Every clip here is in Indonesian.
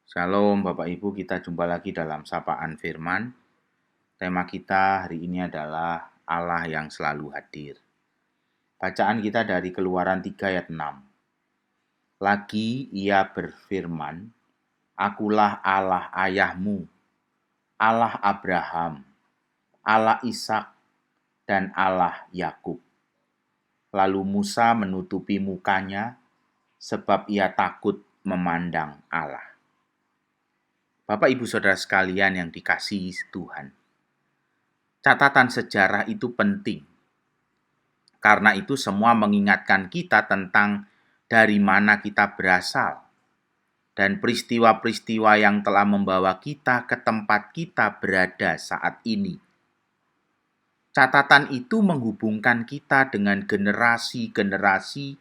Shalom Bapak Ibu, kita jumpa lagi dalam Sapaan Firman. Tema kita hari ini adalah Allah yang selalu hadir. Bacaan kita dari Keluaran 3 ayat 6. Lagi ia berfirman, Akulah Allah ayahmu, Allah Abraham, Allah Ishak, dan Allah Yakub. Lalu Musa menutupi mukanya sebab ia takut memandang Allah. Bapak Ibu Saudara sekalian yang dikasihi Tuhan, catatan sejarah itu penting. Karena itu semua mengingatkan kita tentang dari mana kita berasal dan peristiwa-peristiwa yang telah membawa kita ke tempat kita berada saat ini. Catatan itu menghubungkan kita dengan generasi-generasi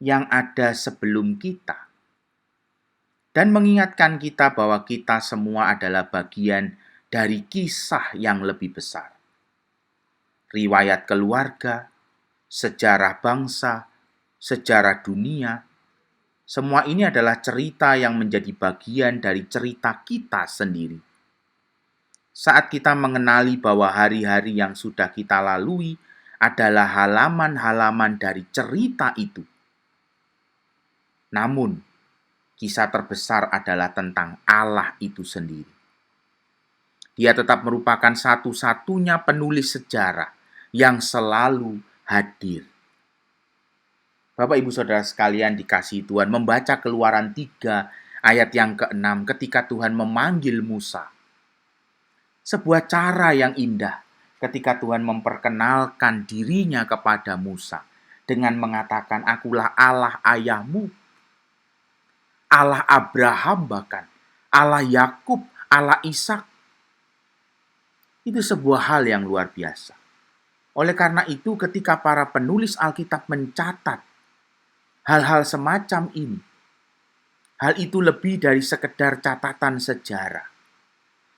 yang ada sebelum kita. Dan mengingatkan kita bahwa kita semua adalah bagian dari kisah yang lebih besar. Riwayat keluarga, sejarah bangsa, sejarah dunia, semua ini adalah cerita yang menjadi bagian dari cerita kita sendiri. Saat kita mengenali bahwa hari-hari yang sudah kita lalui adalah halaman-halaman dari cerita itu. Namun, kisah terbesar adalah tentang Allah itu sendiri. Dia tetap merupakan satu-satunya penulis sejarah yang selalu hadir. Bapak Ibu Saudara sekalian dikasihi Tuhan, membaca Keluaran 3 ayat yang ke-6 ketika Tuhan memanggil Musa. Sebuah cara yang indah ketika Tuhan memperkenalkan dirinya kepada Musa dengan mengatakan, Akulah Allah ayahmu, Allah Abraham bahkan, Allah Yakub, Allah Ishak. Itu sebuah hal yang luar biasa. Oleh karena itu ketika para penulis Alkitab mencatat hal-hal semacam ini, hal itu lebih dari sekedar catatan sejarah.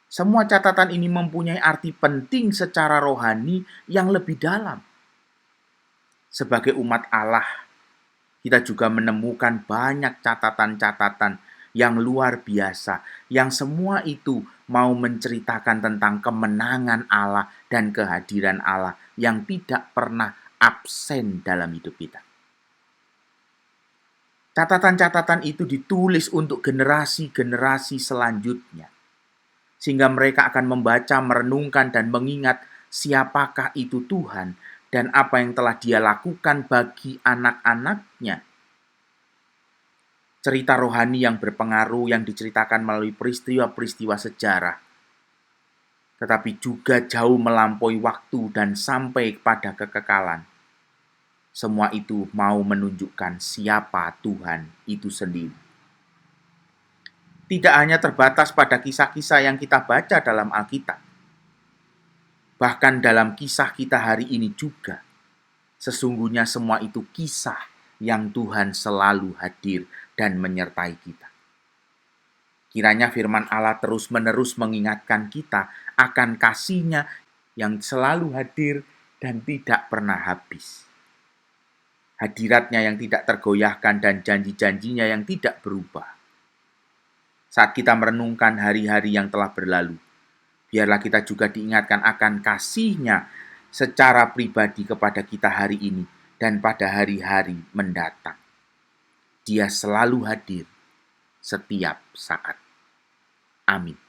Semua catatan ini mempunyai arti penting secara rohani yang lebih dalam. Sebagai umat Allah, kita juga menemukan banyak catatan-catatan yang luar biasa, yang semua itu mau menceritakan tentang kemenangan Allah dan kehadiran Allah yang tidak pernah absen dalam hidup kita. Catatan-catatan itu ditulis untuk generasi-generasi selanjutnya, sehingga mereka akan membaca, merenungkan, dan mengingat siapakah itu Tuhan dan apa yang telah Dia lakukan bagi anak-anaknya. Cerita rohani yang berpengaruh yang diceritakan melalui peristiwa-peristiwa sejarah, tetapi juga jauh melampaui waktu dan sampai kepada kekekalan. Semua itu mau menunjukkan siapa Tuhan itu sendiri. Tidak hanya terbatas pada kisah-kisah yang kita baca dalam Alkitab. Bahkan dalam kisah kita hari ini juga, sesungguhnya semua itu kisah yang Tuhan selalu hadir dan menyertai kita. Kiranya firman Allah terus-menerus mengingatkan kita akan kasih-Nya yang selalu hadir dan tidak pernah habis. Hadirat-Nya yang tidak tergoyahkan dan janji-janji-Nya yang tidak berubah. Saat kita merenungkan hari-hari yang telah berlalu, biarlah kita juga diingatkan akan kasih-Nya secara pribadi kepada kita hari ini dan pada hari-hari mendatang. Dia selalu hadir setiap saat. Amin.